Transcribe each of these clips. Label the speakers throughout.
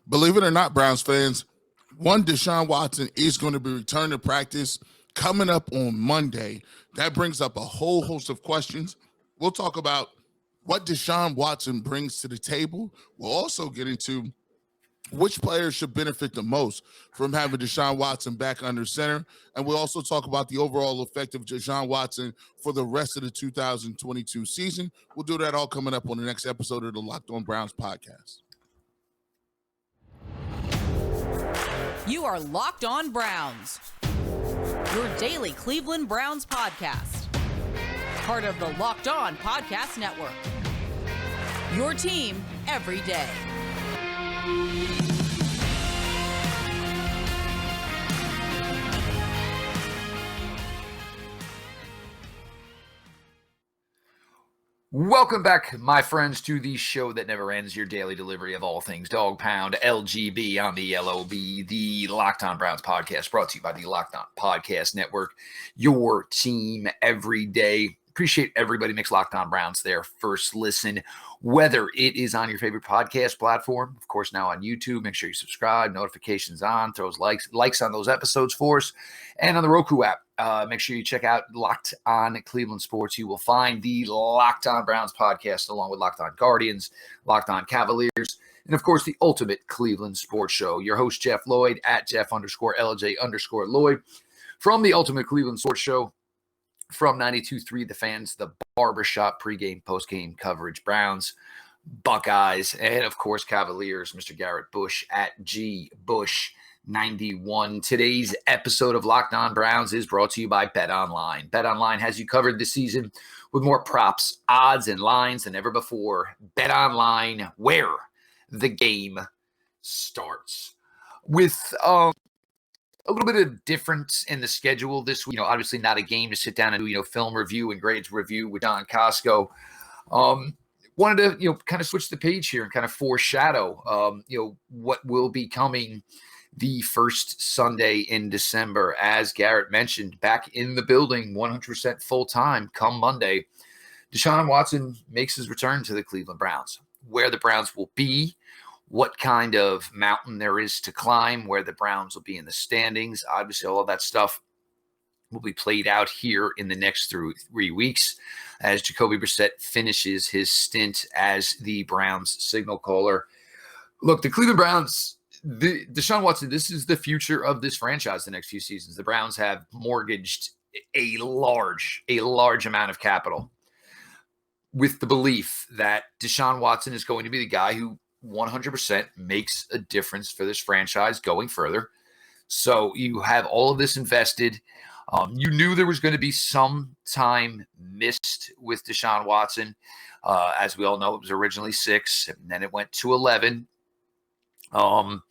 Speaker 1: Believe it or not, Browns fans, one Deshaun Watson is going to be returning to practice coming up on Monday. That brings up a whole host of questions. We'll talk about what Deshaun Watson brings to the table. We'll also get into which players should benefit the most from having Deshaun Watson back under center. And we'll also talk about the overall effect of Deshaun Watson for the rest of the 2022 season. We'll do that all coming up on the next episode of the Locked On Browns podcast.
Speaker 2: You are Locked On Browns, your daily Cleveland Browns podcast. Part of the Locked On Podcast Network. Your team every day.
Speaker 3: Welcome back, my friends, to the show that never ends, your daily delivery of all things Dog Pound, LGB on the LOB, the Locked On Browns podcast, brought to you by the Locked On Podcast Network, your team every day. Appreciate everybody makes Locked On Browns their first listen, whether it is on your favorite podcast platform, of course, now on YouTube. Make sure you subscribe, notifications on, throw likes on those episodes for us, and on the Roku app. Make sure you check out Locked On Cleveland Sports. You will find the Locked On Browns podcast along with Locked On Guardians, Locked On Cavaliers, and of course the ultimate Cleveland sports show. Your host, Jeff Lloyd, at Jeff_LJ_Lloyd from the ultimate Cleveland sports show from 92.3 The Fans, the barbershop pregame, postgame coverage, Browns, Buckeyes, and of course Cavaliers, Mr. Garrett Bush at GBush91. Today's episode of Locked On Browns is brought to you by BetOnline. BetOnline has you covered this season with more props, odds, and lines than ever before. BetOnline, where the game starts. With a little bit of difference in the schedule this week. Obviously not a game to sit down and do, film review and grades review with Don Costco. Wanted to, kind of switch the page here and kind of foreshadow, what will be coming the first Sunday in December. As Garrett mentioned, back in the building, 100% full-time come Monday. Deshaun Watson makes his return to the Cleveland Browns. Where the Browns will be, what kind of mountain there is to climb, where the Browns will be in the standings. Obviously, all of that stuff will be played out here in the next 3 weeks as Jacoby Brissett finishes his stint as the Browns signal caller. Look, the Cleveland Browns, Deshaun Watson, this is the future of this franchise the next few seasons. The Browns have mortgaged a large amount of capital with the belief that Deshaun Watson is going to be the guy who 100% makes a difference for this franchise going further. So you have all of this invested. You knew there was going to be some time missed with Deshaun Watson. As we all know, it was originally 6, and then it went to 11. For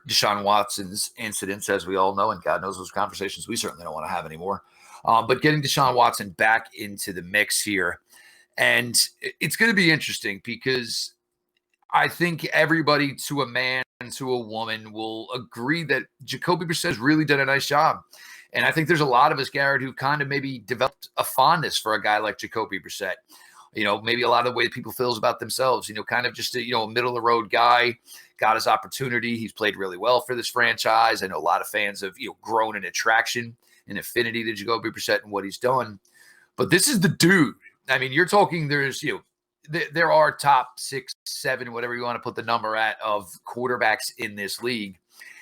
Speaker 3: Deshaun Watson's incidents, as we all know, and God knows those conversations we certainly don't want to have anymore. But getting Deshaun Watson back into the mix here, and it's going to be interesting because I think everybody, to a man, to a woman, will agree that Jacoby Brissett has really done a nice job. And I think there's a lot of us, Garrett, who kind of maybe developed a fondness for a guy like Jacoby Brissett. Maybe a lot of the way people feels about themselves, kind of just a middle-of-the-road guy, got his opportunity. He's played really well for this franchise. I know a lot of fans have, grown in attraction and affinity to Jacoby Brissett and what he's done. But this is the dude. I mean, you're talking there's, there are top 6, 7, whatever you want to put the number at, of quarterbacks in this league.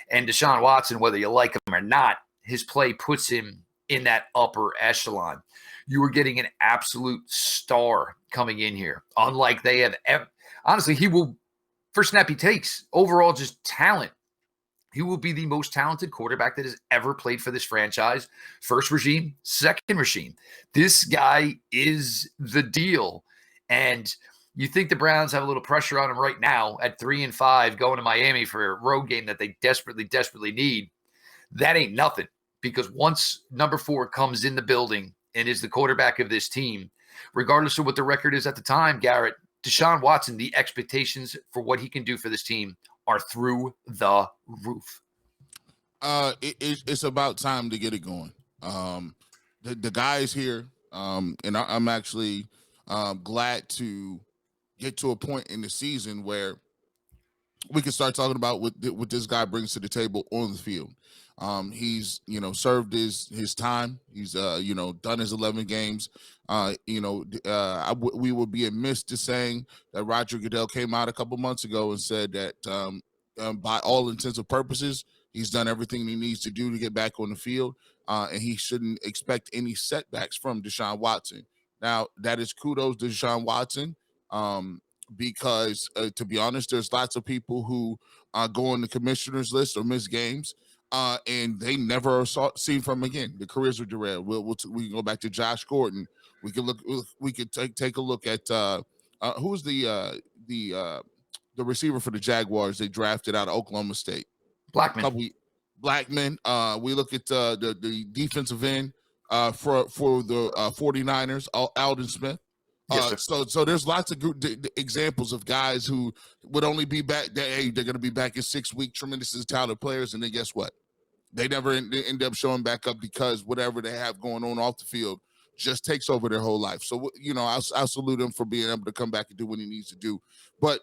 Speaker 3: And Deshaun Watson, whether you like him or not, his play puts him in that upper echelon. You are getting an absolute star coming in here. Unlike they have ever. Honestly, he will, first snap he takes, overall just talent. He will be the most talented quarterback that has ever played for this franchise. First regime, second regime. This guy is the deal. And you think the Browns have a little pressure on him right now at 3-5 going to Miami for a road game that they desperately need. That ain't nothing, because once number 4 comes in the building and is the quarterback of this team, regardless of what the record is at the time, Garrett, Deshaun Watson, the expectations for what he can do for this team are through the roof.
Speaker 1: It's about time to get it going. The guy is here, and I'm actually glad to get to a point in the season where we can start talking about what this guy brings to the table on the field. He's served his time. He's done his 11 games. We would be amiss to saying that Roger Goodell came out a couple months ago and said that by all intents and purposes, he's done everything he needs to do to get back on the field, and he shouldn't expect any setbacks from Deshaun Watson. Now, that is kudos to Deshaun Watson. Because to be honest, there's lots of people who go on the commissioner's list or miss games, and they never are seen from again. The careers are derailed. We can go back to Josh Gordon. We can look. We could take a look at who's the receiver for the Jaguars they drafted out of Oklahoma State.
Speaker 3: Blackman.
Speaker 1: Blackman. We look at the defensive end for the 49ers, Alden Smith.
Speaker 3: Yes,
Speaker 1: So there's lots of examples of guys who would only be back. They're going to be back in 6 weeks. Tremendous talented players, and then guess what? They never end up showing back up because whatever they have going on off the field just takes over their whole life. So I'll salute him for being able to come back and do what he needs to do. But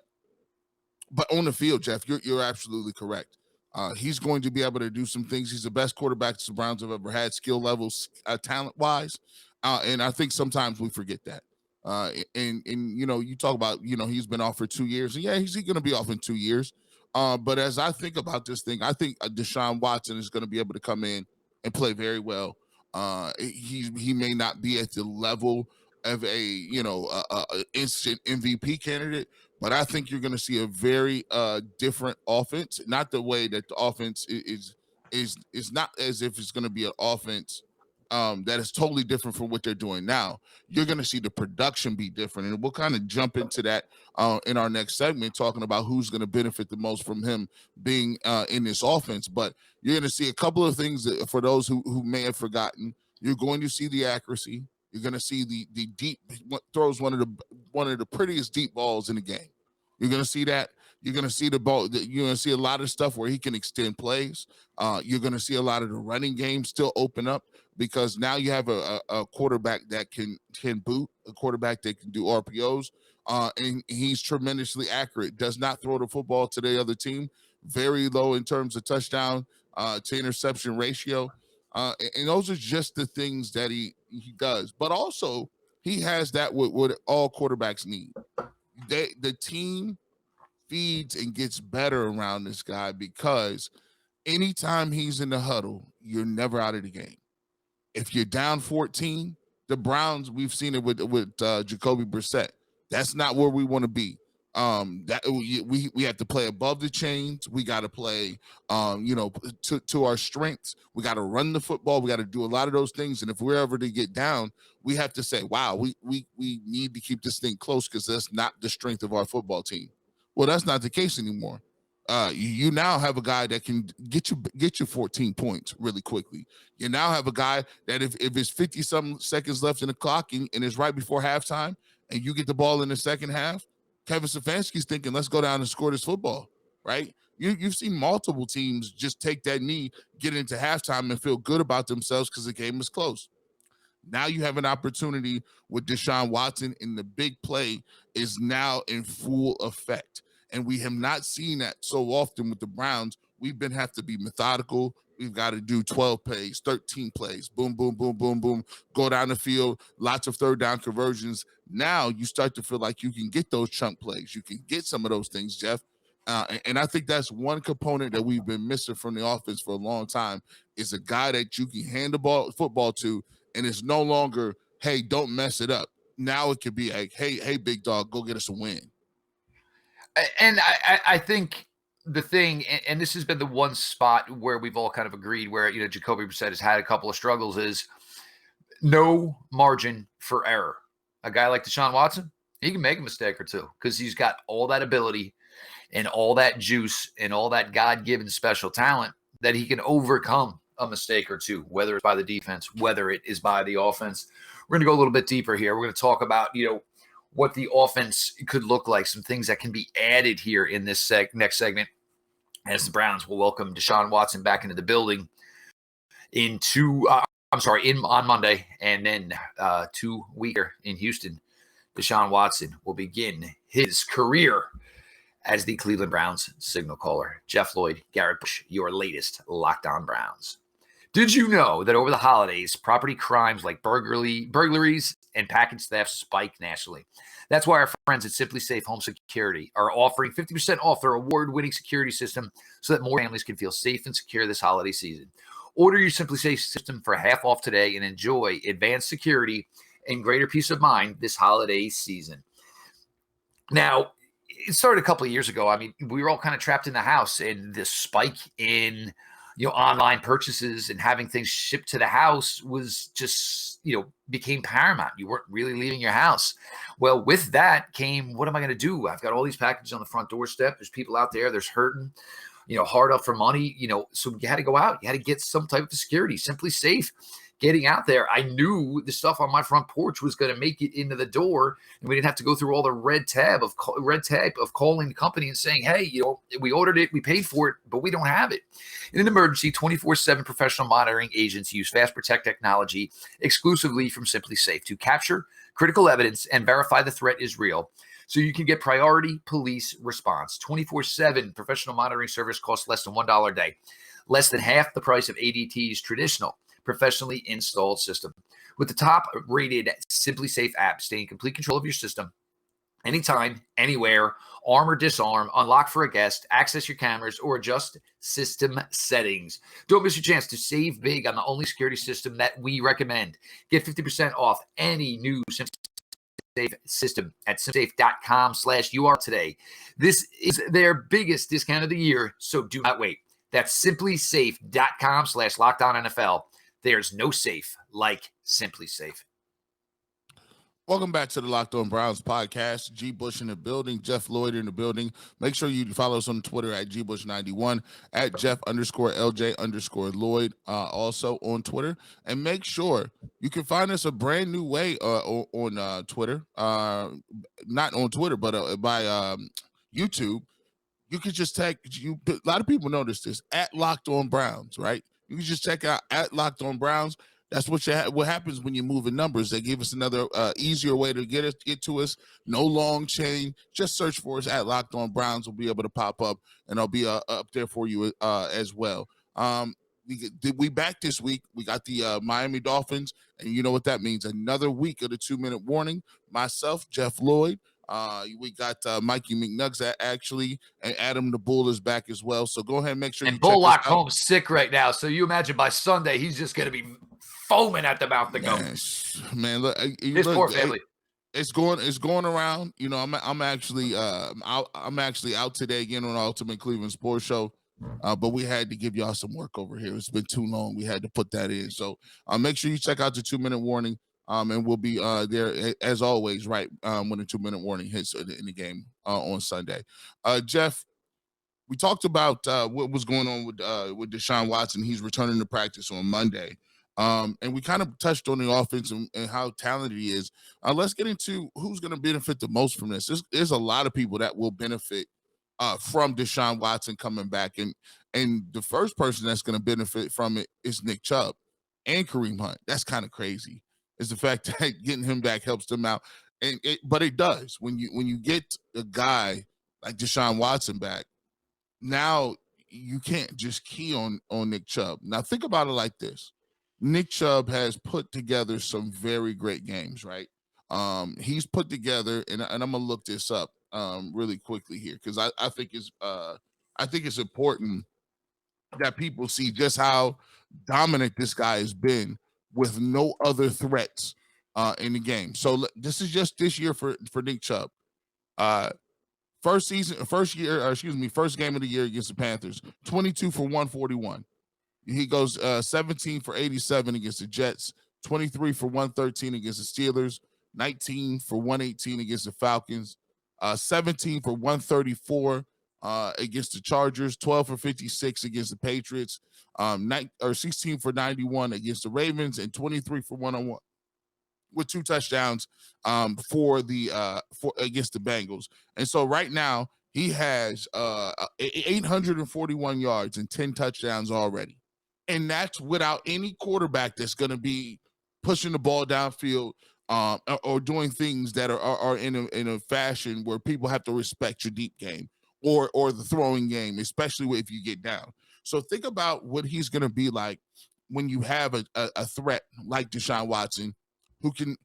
Speaker 1: on the field, Jeff, you're absolutely correct. He's going to be able to do some things. He's the best quarterback the Browns have ever had, skill levels, talent wise, and I think sometimes we forget that. And you talk about he's been off for 2 years, and yeah, he's going to be off in 2 years. But as I think about this thing, I think Deshaun Watson is going to be able to come in and play very well. He may not be at the level of a instant MVP candidate, but I think you're going to see a very different offense. Not the way that the offense is not as if it's going to be an offense that is totally different from what they're doing now. You're going to see the production be different, and we'll kind of jump into that in our next segment, talking about who's going to benefit the most from him being in this offense. But you're going to see a couple of things that, for those who may have forgotten. You're going to see the accuracy. You're going to see the deep throws, one of the prettiest deep balls in the game. You're going to see that. You're going to see the ball. You're going to see a lot of stuff where he can extend plays. You're going to see a lot of the running game still open up, because now you have a quarterback that can boot, a quarterback that can do RPOs, and he's tremendously accurate. Does not throw the football to the other team. Very low in terms of touchdown to interception ratio. And those are just the things that he does. But also, he has that what all quarterbacks need. The team feeds and gets better around this guy, because anytime he's in the huddle, you're never out of the game. If you're down 14, the Browns, we've seen it with Jacoby Brissett. That's not where we want to be. That we have to play above the chains. We got to play, to our strengths. We got to run the football. We got to do a lot of those things. And if we're ever to get down, we have to say, wow, we need to keep this thing close, because that's not the strength of our football team. Well, that's not the case anymore. You now have a guy that can get you 14 points really quickly. You now have a guy that if it's 50-some seconds left in the clock and it's right before halftime, and you get the ball in the second half, Kevin Stefanski's thinking, let's go down and score this football, right? You've seen multiple teams just take that knee, get into halftime, and feel good about themselves because the game is close. Now you have an opportunity with Deshaun Watson, and the big play is now in full effect. And we have not seen that so often with the Browns. We've been have to be methodical. We've got to do 12 plays, 13 plays, boom, boom, boom, boom, boom, go down the field, lots of third down conversions. Now you start to feel like you can get those chunk plays. You can get some of those things, Jeff. And I think that's one component that we've been missing from the offense for a long time, is a guy that you can hand the football to, and it's no longer, hey, don't mess it up. Now it could be like, hey, big dog, go get us a win.
Speaker 3: And I think the thing, and this has been the one spot where we've all kind of agreed, where, Jacoby Brissett has had a couple of struggles, is no margin for error. A guy like Deshaun Watson, he can make a mistake or two, because he's got all that ability and all that juice and all that God-given special talent that he can overcome a mistake or two, whether it's by the defense, whether it is by the offense. We're going to go a little bit deeper here. We're going to talk about, what the offense could look like, some things that can be added here in this next segment, as the Browns will welcome Deshaun Watson back into the building on Monday, and then 2 weeks in Houston. Deshaun Watson will begin his career as the Cleveland Browns signal caller. Jeff Lloyd, Garrett Bush, your latest Locked On Browns. Did you know that over the holidays, property crimes like burglaries and package theft spike nationally? That's why our friends at Simply Safe Home Security are offering 50% off their award-winning security system so that more families can feel safe and secure this holiday season. Order your Simply Safe system for half off today and enjoy advanced security and greater peace of mind this holiday season. Now, it started a couple of years ago. I mean, we were all kind of trapped in the house, and the spike in online purchases and having things shipped to the house was just, became paramount. You weren't really leaving your house. Well, with that came, what am I going to do? I've got all these packages on the front doorstep. There's people out there, there's hurting, hard up for money, so you had to go out. You had to get some type of security. Simply Safe getting out there. I knew the stuff on my front porch was going to make it into the door, and we didn't have to go through all the red tape of calling the company and saying, hey, we ordered it, we paid for it, but we don't have it. In an emergency, 24/7 professional monitoring agents use Fast Protect technology exclusively from Simply Safe to capture critical evidence and verify the threat is real, so you can get priority police response. 24/7 professional monitoring service costs less than $1 a day, less than half the price of ADT's traditional professionally installed system. With the top rated Simply Safe app, stay in complete control of your system anytime, anywhere, arm or disarm, unlock for a guest, access your cameras, or adjust system settings. Don't miss your chance to save big on the only security system that we recommend. Get 50% off any new Simply Safe system at simplysafe.com/UR today. This is their biggest discount of the year, so do not wait. That's simplysafe.com/LockedOnNFL. There's no safe like Simply Safe.
Speaker 1: Welcome back to the Locked On Browns podcast. G. Bush in the building, Jeff Lloyd in the building. Make sure you follow us on Twitter at GBush91, at Jeff_LJ_Lloyd, also on Twitter. And make sure you can find us a brand new way on Twitter, not on Twitter, but by YouTube. You can just tag a lot of people notice this at Locked On Browns, right? You can just check out at Locked On Browns. That's what happens when you're moving numbers. They give us another easier way to get to us. No long chain. Just search for us at Locked On Browns. Will be able to pop up, and I'll be up there for you as well. We back this week. We got the Miami Dolphins, and you know what that means. Another week of the 2-minute warning. Myself, Jeff Lloyd. We got Mikey McNuggets actually, and Adam the Bull is back as well. So go ahead and make sure
Speaker 3: and
Speaker 1: you
Speaker 3: Bull
Speaker 1: check us out.
Speaker 3: Lockholm's sick right now, so you imagine by Sunday he's just going to be foaming at the mouth to go.
Speaker 1: Man, look,
Speaker 3: his poor family.
Speaker 1: It's going around. I'm actually out today again on Ultimate Cleveland Sports Show. But we had to give y'all some work over here. It's been too long. We had to put that in. So make sure you check out the 2-minute warning. And we'll be there as always, right? When the 2-minute warning hits in the game on Sunday. Jeff, we talked about what was going on with Deshaun Watson. He's returning to practice on Monday. And we kind of touched on the offense and how talented he is. Let's get into who's going to benefit the most from this. There's a lot of people that will benefit from Deshaun Watson coming back. And the first person that's going to benefit from it is Nick Chubb and Kareem Hunt. That's kind of crazy. Is the fact that getting him back helps them out. But it does. When you get a guy like Deshaun Watson back, now you can't just key on Nick Chubb. Now think about it like this. Nick Chubb has put together some very great games, right? He's put together, and I'm gonna look this up really quickly here because I think it's important that people see just how dominant this guy has been with no other threats in the game. So this is just this year for Nick Chubb. First game of the year against the Panthers, 22 for 141. He goes 17 for 87 against the Jets, 23 for 113 against the Steelers, 19 for 118 against the Falcons, 17 for 134 against the Chargers, 12 for 56 against the Patriots, 16 for 91 against the Ravens, and 23 for 101 with 2 touchdowns against the Bengals. And so right now he has 841 yards and 10 touchdowns already. And that's without any quarterback that's going to be pushing the ball downfield or doing things that are in a fashion where people have to respect your deep game or the throwing game, especially if you get down. So think about what he's going to be like when you have a threat like Deshaun Watson, who can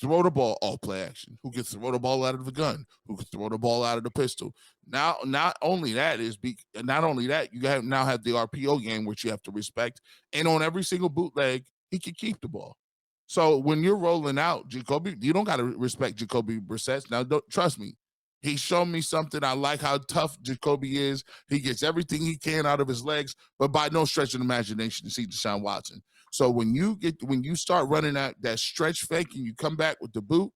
Speaker 1: throw the ball all play action, who can throw the ball out of the gun, who can throw the ball out of the pistol. Now, not only that, you now have the RPO game, which you have to respect. And on every single bootleg, he can keep the ball. So when you're rolling out Jacoby, you don't got to respect Jacoby Brissett. Now, don't trust me. He showed me something. I like how tough Jacoby is. He gets everything he can out of his legs, but by no stretch of the imagination to see Deshaun Watson. So when you start running that stretch fake and you come back with the boot,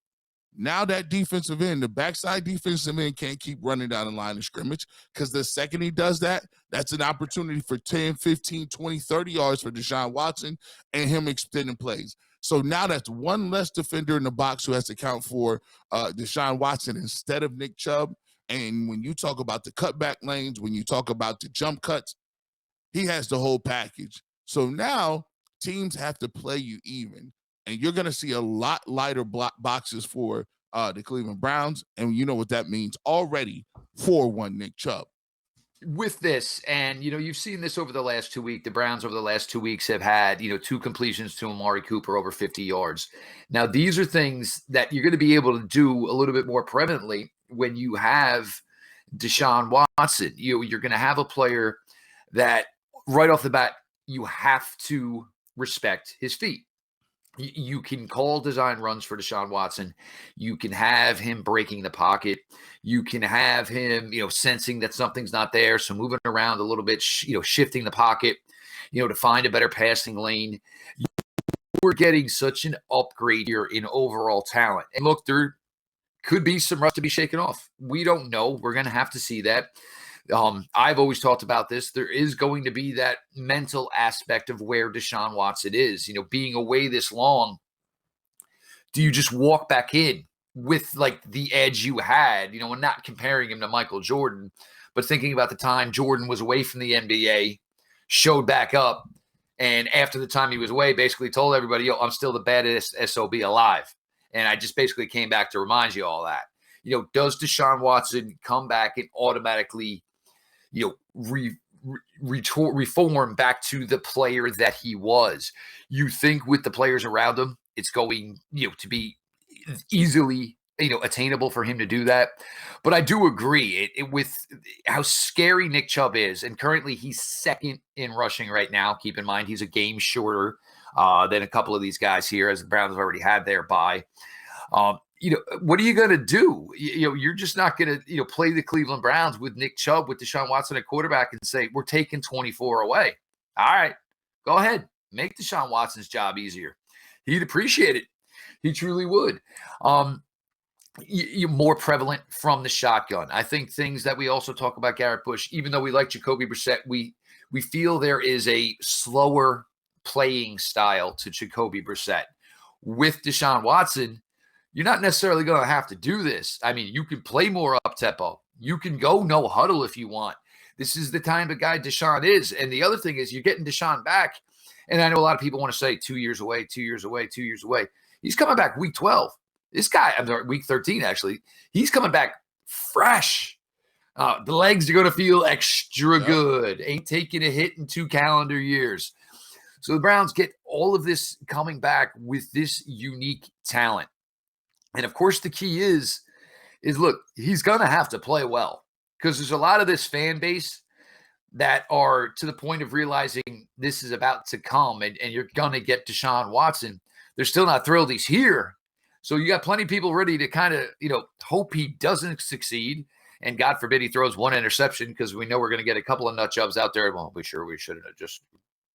Speaker 1: now that defensive end, the backside defensive end can't keep running down the line of scrimmage, because the second he does that, that's an opportunity for 10, 15, 20, 30 yards for Deshaun Watson and him extending plays. So now that's one less defender in the box who has to account for Deshaun Watson instead of Nick Chubb. And when you talk about the cutback lanes, when you talk about the jump cuts, he has the whole package. So now teams have to play you even. And you're going to see a lot lighter boxes for the Cleveland Browns. And you know what that means already for one Nick Chubb.
Speaker 3: With this, and you've seen this over the last 2 weeks. The Browns over the last 2 weeks have had 2 completions to Amari Cooper over 50 yards. Now, these are things that you're going to be able to do a little bit more prevalently when you have Deshaun Watson. You're going to have a player that right off the bat you have to respect his feet. You can call design runs for Deshaun Watson. You can have him breaking the pocket. You can have him, sensing that something's not there. So moving around a little bit, shifting the pocket, to find a better passing lane. We're getting such an upgrade here in overall talent. And look, there could be some rust to be shaken off. We don't know. We're going to have to see that. I've always talked about this. There is going to be that mental aspect of where Deshaun Watson is, being away this long. Do you just walk back in with like the edge you had, and not comparing him to Michael Jordan, but thinking about the time Jordan was away from the NBA, showed back up, and after the time he was away, basically told everybody, I'm still the baddest SOB alive. And I just basically came back to remind you all that. Does Deshaun Watson come back and automatically reform back to the player that he was? You think with the players around him, it's going, to be easily, attainable for him to do that. But I do agree with how scary Nick Chubb is. And currently he's second in rushing right now. Keep in mind, he's a game shorter than a couple of these guys here, as the Browns have already had their bye. What are you going to do? You're just not going to, play the Cleveland Browns with Nick Chubb, with Deshaun Watson at quarterback, and say, we're taking 24 away. All right, go ahead. Make Deshaun Watson's job easier. He'd appreciate it. He truly would. You're more prevalent from the shotgun. I think things that we also talk about Garrett Bush, even though we like Jacoby Brissett, we feel there is a slower playing style to Jacoby Brissett. With Deshaun Watson, you're not necessarily going to have to do this. I mean, you can play more up-tempo. You can go no huddle if you want. This is the kind of guy Deshaun is. And the other thing is you're getting Deshaun back. And I know a lot of people want to say 2 years away, 2 years away, 2 years away. He's coming back week 12. This guy, week 13, actually. He's coming back fresh. The legs are going to feel extra good. Ain't taking a hit in 2 calendar years. So the Browns get all of this coming back with this unique talent. And of course, the key is look, he's going to have to play well, because there's a lot of this fan base that are to the point of realizing this is about to come and you're going to get Deshaun Watson. They're still not thrilled he's here. So you got plenty of people ready to kind of, hope he doesn't succeed. And God forbid he throws one interception, because we know we're going to get a couple of nut jobs out there. Well, we shouldn't have just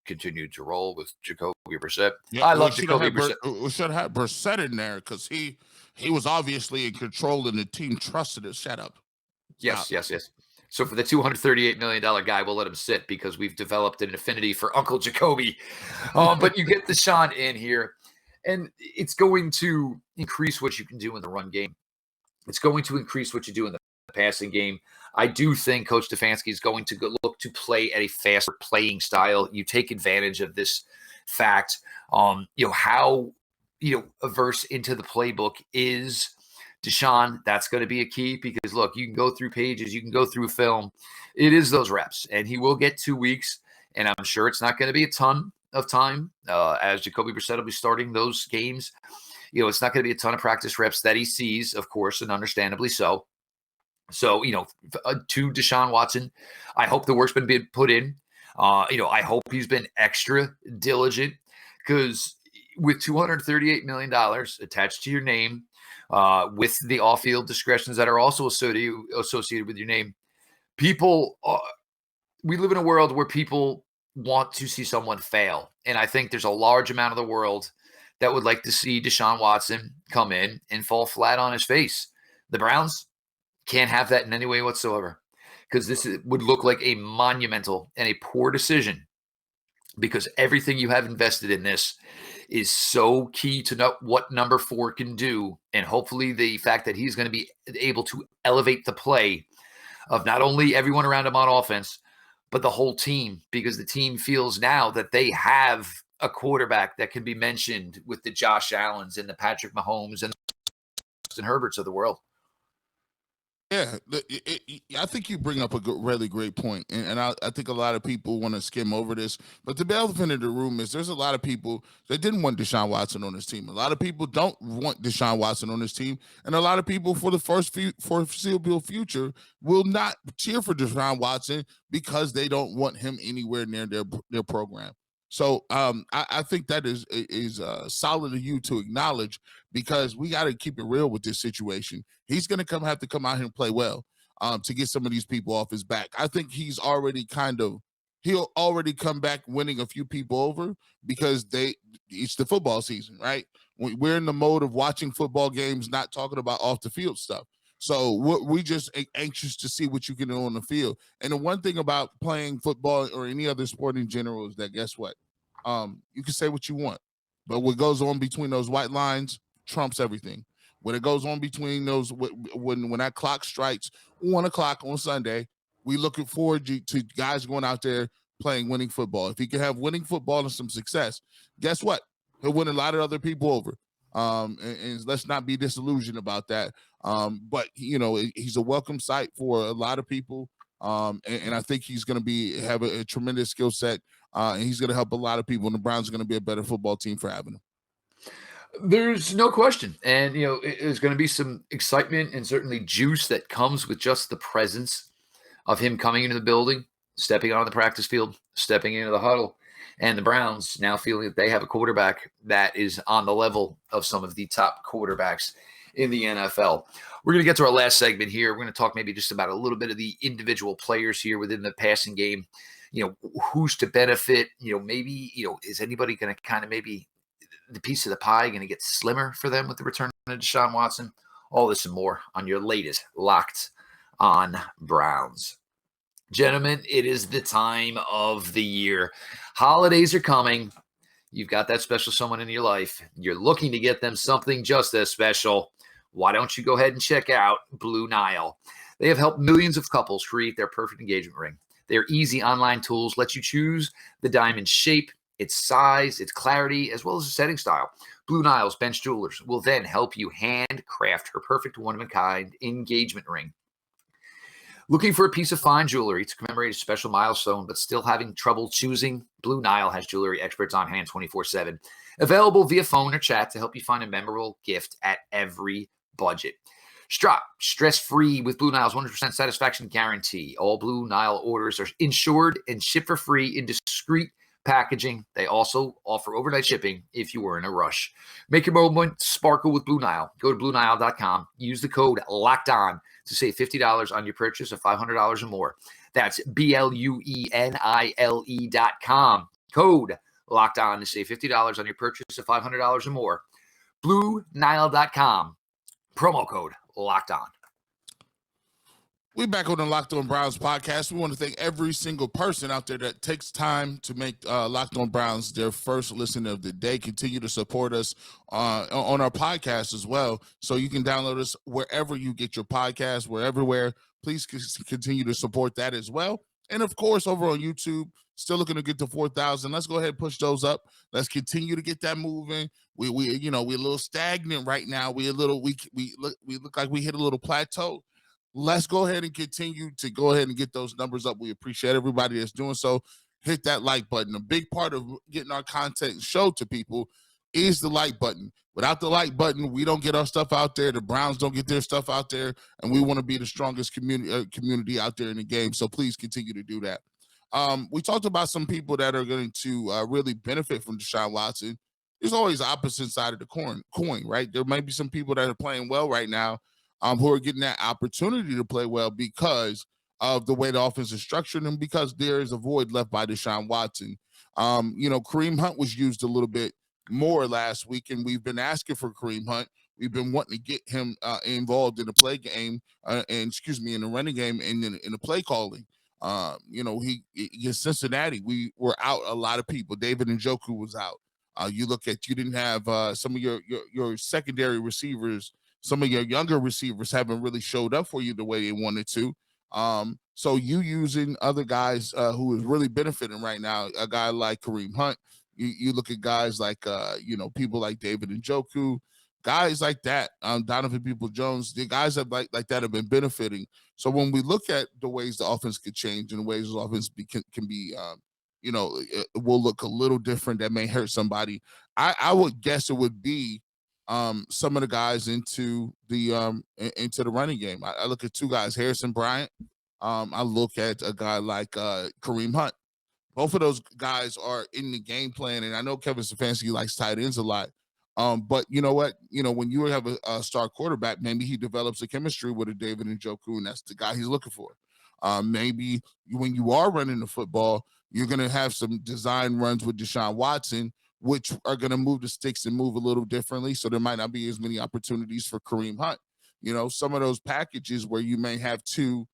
Speaker 3: continued to roll with Jacoby Brissett.
Speaker 1: Yeah,
Speaker 3: I love Jacoby Brissett.
Speaker 1: We should have Brissett in there, because he was obviously in control and the team trusted it. Shut up.
Speaker 3: Yes. So for the $238 million guy, we'll let him sit, because we've developed an affinity for Uncle Jacoby. But you get Deshaun in here, and it's going to increase what you can do in the run game. It's going to increase what you do in the passing game. I do think Coach Stefanski is going to look to play at a faster playing style. You take advantage of this fact, how averse into the playbook is Deshaun, that's going to be a key because, look, you can go through pages, you can go through film. It is those reps, and he will get 2 weeks, and I'm sure it's not going to be a ton of time as Jacoby Brissett will be starting those games. It's not going to be a ton of practice reps that he sees, of course, and understandably so. So, to Deshaun Watson, I hope the work's been put in. I hope he's been extra diligent because with $238 million attached to your name, with the off-field discretions that are also associated with your name, we live in a world where people want to see someone fail. And I think there's a large amount of the world that would like to see Deshaun Watson come in and fall flat on his face. The Browns can't have that in any way whatsoever because this would look like a monumental and a poor decision because everything you have invested in this is so key to know what number 4 can do. And hopefully the fact that he's going to be able to elevate the play of not only everyone around him on offense, but the whole team, because the team feels now that they have a quarterback that can be mentioned with the Josh Allens and the Patrick Mahomes and the Justin Herberts of the world.
Speaker 1: Yeah, I think you bring up a really great point, and I think a lot of people want to skim over this, but the elephant in the room is there's a lot of people that didn't want Deshaun Watson on his team. A lot of people don't want Deshaun Watson on his team, and a lot of people for the foreseeable future will not cheer for Deshaun Watson because they don't want him anywhere near their program. So I think that is solid of you to acknowledge because we got to keep it real with this situation. He's going to have to come out here and play well to get some of these people off his back. I think he'll already come back winning a few people over because it's the football season, right? We're in the mode of watching football games, not talking about off the field stuff. So we just anxious to see what you can do on the field. And the one thing about playing football or any other sport in general is that guess what? You can say what you want, but what goes on between those white lines trumps everything. When it goes on between those, when that clock strikes 1:00 on Sunday, we looking forward to guys going out there playing winning football. If he can have winning football and some success, guess what? He'll win a lot of other people over. And let's not be disillusioned about that. But he's a welcome sight for a lot of people. And I think he's going to have a tremendous skill set, and he's going to help a lot of people. And the Browns are going to be a better football team for having him.
Speaker 3: There's no question. And, there's going to be some excitement and certainly juice that comes with just the presence of him coming into the building, stepping on the practice field, stepping into the huddle. And the Browns now feeling that they have a quarterback that is on the level of some of the top quarterbacks in the NFL. We're going to get to our last segment here. We're going to talk maybe just about a little bit of the individual players here within the passing game. Who's to benefit? Maybe, is anybody going to kind of maybe the piece of the pie going to get slimmer for them with the return of Deshaun Watson? All this and more on your latest Locked On Browns. Gentlemen, it is the time of the year. Holidays are coming. You've got that special someone in your life. You're looking to get them something just as special. Why don't you go ahead and check out Blue Nile? They have helped millions of couples create their perfect engagement ring. Their easy online tools let you choose the diamond shape, its size, its clarity, as well as the setting style. Blue Nile's bench jewelers will then help you handcraft her perfect one-of-a-kind engagement ring. Looking for a piece of fine jewelry to commemorate a special milestone, but still having trouble choosing? Blue Nile has jewelry experts on hand 24/7, available via phone or chat to help you find a memorable gift at every budget. Stress-free with Blue Nile's 100% satisfaction guarantee. All Blue Nile orders are insured and shipped for free in discreet packaging. They also offer overnight shipping if you were in a rush. Make your moment sparkle with Blue Nile. Go to BlueNile.com. Use the code LOCKEDON to save $50 on your purchase of $500 or more. That's BLUENILE.com. Code LOCKEDON to save $50 on your purchase of $500 or more. BlueNile.com. Promo code LOCKEDON.
Speaker 1: We're back on the Locked On Browns podcast. We want to thank every single person out there that takes time to make Locked On Browns their first listen of the day. Continue to support us on our podcast as well. So you can download us wherever you get your podcast. We're everywhere. Please continue to support that as well. And, of course, over on YouTube, still looking to get to 4,000. Let's go ahead and push those up. Let's continue to get that moving. We're a little stagnant right now. We look like we hit a little plateau. Let's go ahead and continue to go ahead and get those numbers up. We appreciate everybody that's doing so. Hit that like button. A big part of getting our content showed to people is the like button. Without the like button, we don't get our stuff out there. The Browns don't get their stuff out there, and we want to be the strongest community out there in the game. So please continue to do that. We talked about some people that are going to really benefit from Deshaun Watson. There's always the opposite side of the coin, right? There might be some people that are playing well right now who are getting that opportunity to play well because of the way the offense is structured and because there is a void left by Deshaun Watson. Kareem Hunt was used a little bit more last week, and we've been asking for Kareem Hunt. We've been wanting to get him involved in the play game, in the running game and in the play calling. He against Cincinnati, we were out a lot of people. David Njoku was out. You didn't have some of your secondary receivers, some of your younger receivers haven't really showed up for you the way they wanted to. So you using other guys who is really benefiting right now, a guy like Kareem Hunt. You look at guys like people like David Njoku, guys like that, Donovan Peoples-Jones, the guys that like that have been benefiting. So when we look at the ways the offense could change and the ways the offense can be, it will look a little different. That may hurt somebody. I would guess it would be some of the guys into the running game. I look at two guys, Harrison Bryant. I look at a guy like Kareem Hunt. Both of those guys are in the game plan, and I know Kevin Stefanski likes tight ends a lot. But you know what? When you have a star quarterback, maybe he develops a chemistry with a David Njoku, and that's the guy he's looking for. Maybe when you are running the football, you're going to have some design runs with Deshaun Watson, which are going to move the sticks and move a little differently. So there might not be as many opportunities for Kareem Hunt. Some of those packages where you may have two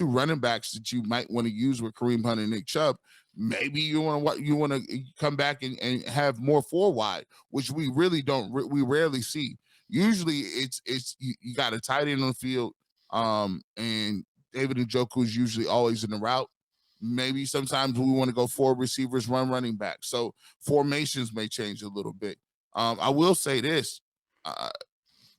Speaker 1: running backs that you might want to use with Kareem Hunt and Nick Chubb. Maybe you want to come back and have more four wide, which we really we rarely see. Usually it's you got a tight end on the field, and David Njoku is usually always in the route. Maybe sometimes we want to go four receivers, running back. So formations may change a little bit. I will say this.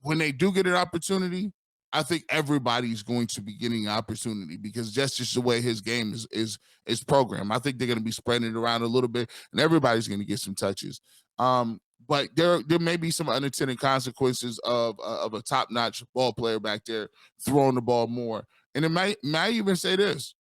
Speaker 1: When they do get an opportunity, I think everybody's going to be getting an opportunity because that's just the way his game is programmed. I think they're going to be spreading it around a little bit, and everybody's going to get some touches. But there may be some unintended consequences of a top-notch ball player back there throwing the ball more. And it might even say this.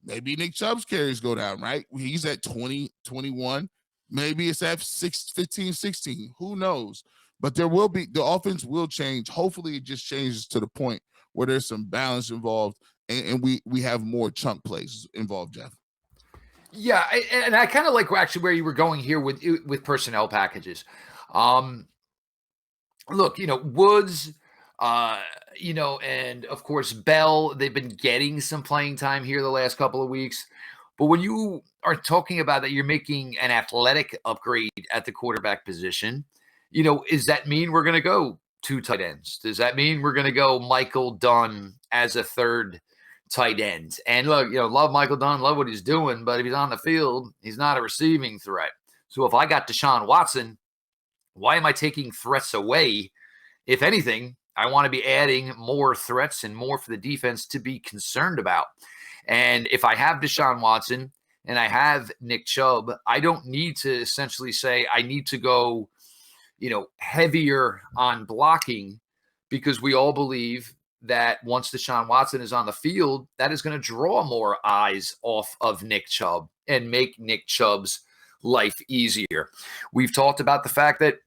Speaker 1: Maybe Nick Chubb's carries go down, right? He's at 20, 21. Maybe it's at 15, 16. Who knows? But the offense will change. Hopefully it just changes to the point where there's some balance involved and we have more chunk plays involved, Jeff.
Speaker 3: Yeah, and I kind of like actually where you were going here with personnel packages. Look, Woods, and of course Bell, they've been getting some playing time here the last couple of weeks. But when you are talking about that you're making an athletic upgrade at the quarterback position, does that mean we're going to go two tight ends? Does that mean we're going to go Michael Dunn as a third tight end? And look, love Michael Dunn, love what he's doing, but if he's on the field, he's not a receiving threat. So if I got Deshaun Watson, why am I taking threats away? If anything, I want to be adding more threats and more for the defense to be concerned about. And if I have Deshaun Watson and I have Nick Chubb, I don't need to essentially say I need to go heavier on blocking, because we all believe that once Deshaun Watson is on the field, that is going to draw more eyes off of Nick Chubb and make Nick Chubb's life easier. We've talked about the fact that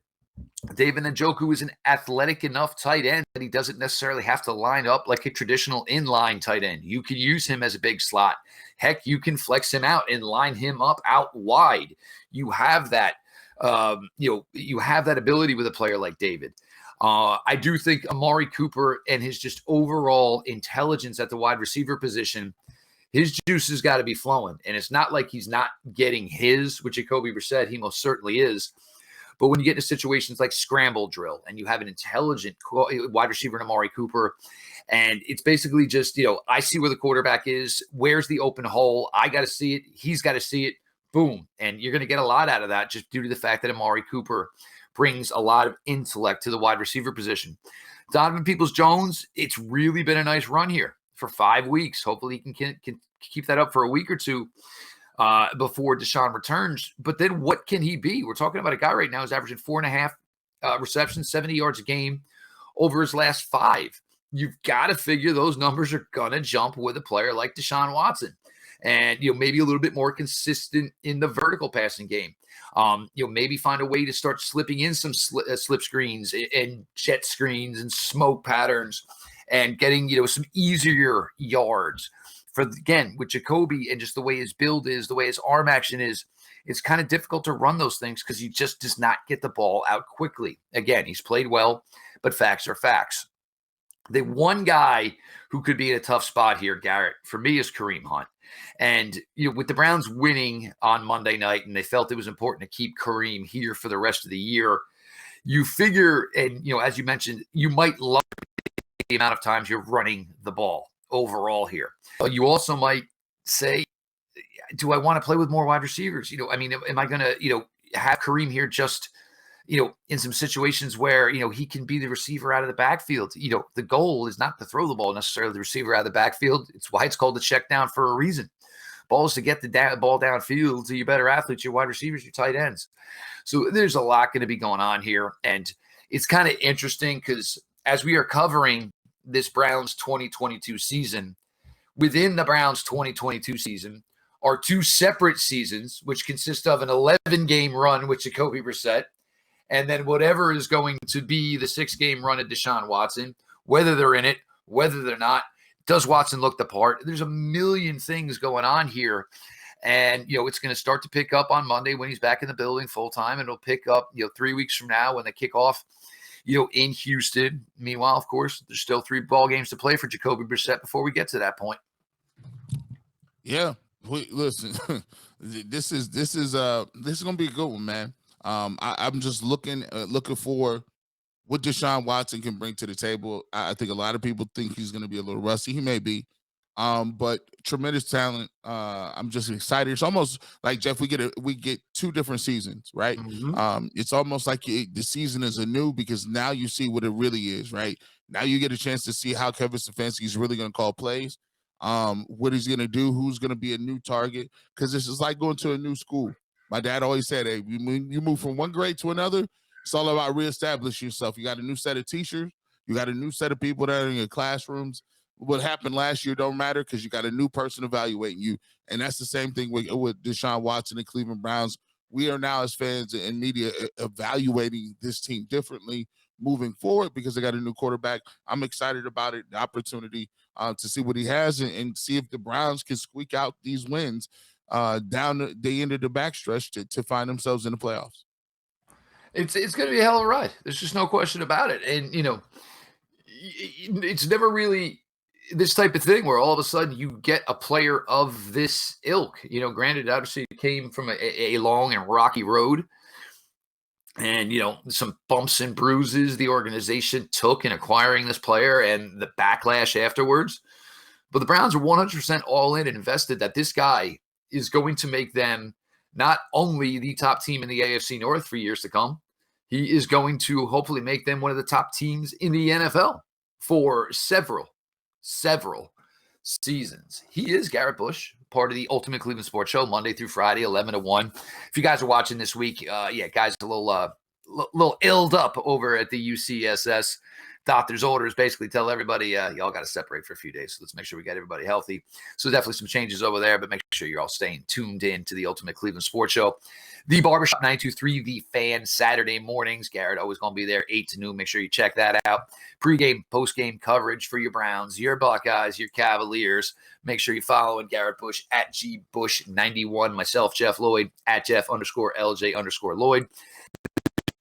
Speaker 3: David Njoku is an athletic enough tight end that he doesn't necessarily have to line up like a traditional inline tight end. You can use him as a big slot. Heck, you can flex him out and line him up out wide. You have that. You have that ability with a player like David. I do think Amari Cooper and his just overall intelligence at the wide receiver position, his juice has got to be flowing. And it's not like he's not getting his, which Jacoby Brissett, he most certainly is. But when you get into situations like scramble drill and you have an intelligent wide receiver in Amari Cooper, And it's basically just, I see where the quarterback is. Where's the open hole? I got to see it. He's got to see it. Boom. And you're going to get a lot out of that just due to the fact that Amari Cooper brings a lot of intellect to the wide receiver position. Donovan Peoples-Jones, it's really been a nice run here for 5 weeks. Hopefully he can keep that up for a week or two before Deshaun returns. But then what can he be? We're talking about a guy right now who's averaging 4.5 receptions, 70 yards a game over his last 5. You've got to figure those numbers are going to jump with a player like Deshaun Watson. And, maybe a little bit more consistent in the vertical passing game. Maybe find a way to start slipping in some slip screens and jet screens and smoke patterns and getting, some easier yards. Again, with Jacoby and just the way his build is, the way his arm action is, it's kind of difficult to run those things because he just does not get the ball out quickly. Again, he's played well, but facts are facts. The one guy who could be in a tough spot here, Garrett, for me is Kareem Hunt. And, with the Browns winning on Monday night and they felt it was important to keep Kareem here for the rest of the year, you figure, and, as you mentioned, you might love the amount of times you're running the ball overall here. You also might say, do I want to play with more wide receivers? Am I going to, have Kareem here just, in some situations where, he can be the receiver out of the backfield. The goal is not to throw the ball necessarily the receiver out of the backfield. It's why it's called the check down for a reason. Ball is to get the ball downfield to your better athletes, your wide receivers, your tight ends. So there's a lot going to be going on here. And it's kind of interesting because as we are covering this Browns 2022 season, within the Browns 2022 season are 2 separate seasons, which consist of an 11-game run with Jacoby Brissett, and then whatever is going to be the 6-game run of Deshaun Watson, whether they're in it, whether they're not. Does Watson look the part? There's a million things going on here. And, it's going to start to pick up on Monday when he's back in the building full time. And it'll pick up, 3 weeks from now when they kick off, in Houston. Meanwhile, of course, there's still 3 ball games to play for Jacoby Brissett before we get to that point.
Speaker 1: Yeah. Listen, this is going to be a good one, man. I'm just looking for what Deshaun Watson can bring to the table. I think a lot of people think he's going to be a little rusty. He may be, but tremendous talent. I'm just excited. It's almost like, Jeff, we get 2 different seasons, right?
Speaker 3: Mm-hmm.
Speaker 1: It's almost like the season is anew because now you see what it really is, right? Now you get a chance to see how Kevin Stefanski is really going to call plays, what he's going to do, who's going to be a new target, because this is like going to a new school. My dad always said, hey, you move from one grade to another, it's all about reestablishing yourself. You got a new set of teachers. You got a new set of people that are in your classrooms. What happened last year don't matter because you got a new person evaluating you. And that's the same thing with Deshaun Watson and Cleveland Browns. We are now, as fans and media, evaluating this team differently moving forward because they got a new quarterback. I'm excited about it, the opportunity to see what he has and see if the Browns can squeak out these wins down the end of the backstretch to find themselves in the playoffs.
Speaker 3: It's going to be a hell of a ride. There's just no question about it. And, it's never really this type of thing where all of a sudden you get a player of this ilk. Granted, obviously it came from a long and rocky road and, some bumps and bruises the organization took in acquiring this player and the backlash afterwards. But the Browns are 100% all in and invested that this guy is going to make them not only the top team in the AFC North for years to come, he is going to hopefully make them one of the top teams in the NFL for several seasons. He is Garrett Bush, part of the Ultimate Cleveland Sports Show, Monday through Friday, 11 to 1. If you guys are watching this week, guys, a little illed up over at the UCSS. Doctor's orders basically tell everybody, y'all got to separate for a few days. So let's make sure we get everybody healthy. So definitely some changes over there, but make sure you're all staying tuned in to the Ultimate Cleveland Sports Show. The Barbershop 923, The Fan, Saturday mornings. Garrett always going to be there 8 to noon. Make sure you check that out. Pre-game, post-game coverage for your Browns, your Buckeyes, your Cavaliers. Make sure you're following Garrett Bush at GBush91. Myself, Jeff Lloyd, at Jeff_LJ_Lloyd.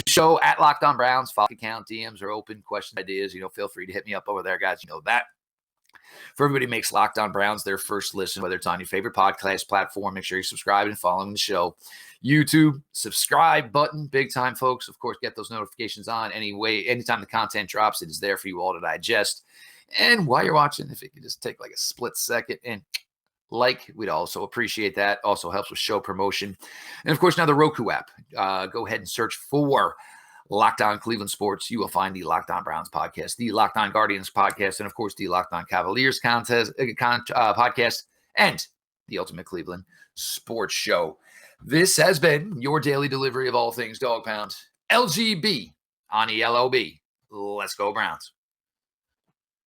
Speaker 3: Show at Locked On Browns. Follow account. DMs are open. Questions, ideas. Feel free to hit me up over there, guys. You know that. For everybody who makes Locked On Browns their first listen, whether it's on your favorite podcast platform, make sure you subscribe and following the show. YouTube, subscribe button, big time, folks. Of course, get those notifications on anytime the content drops. It is there for you all to digest. And while you're watching, if you could just take like a split second and like, we'd also appreciate that. Also helps with show promotion. And of course, now the Roku app. Go ahead and search for Locked On Cleveland Sports. You will find the Locked On Browns podcast, the Locked On Guardians podcast, and of course, the Locked On Cavaliers podcast, and the Ultimate Cleveland Sports Show. This has been your daily delivery of all things Dog Pound. LGB on ELOB. Let's go Browns.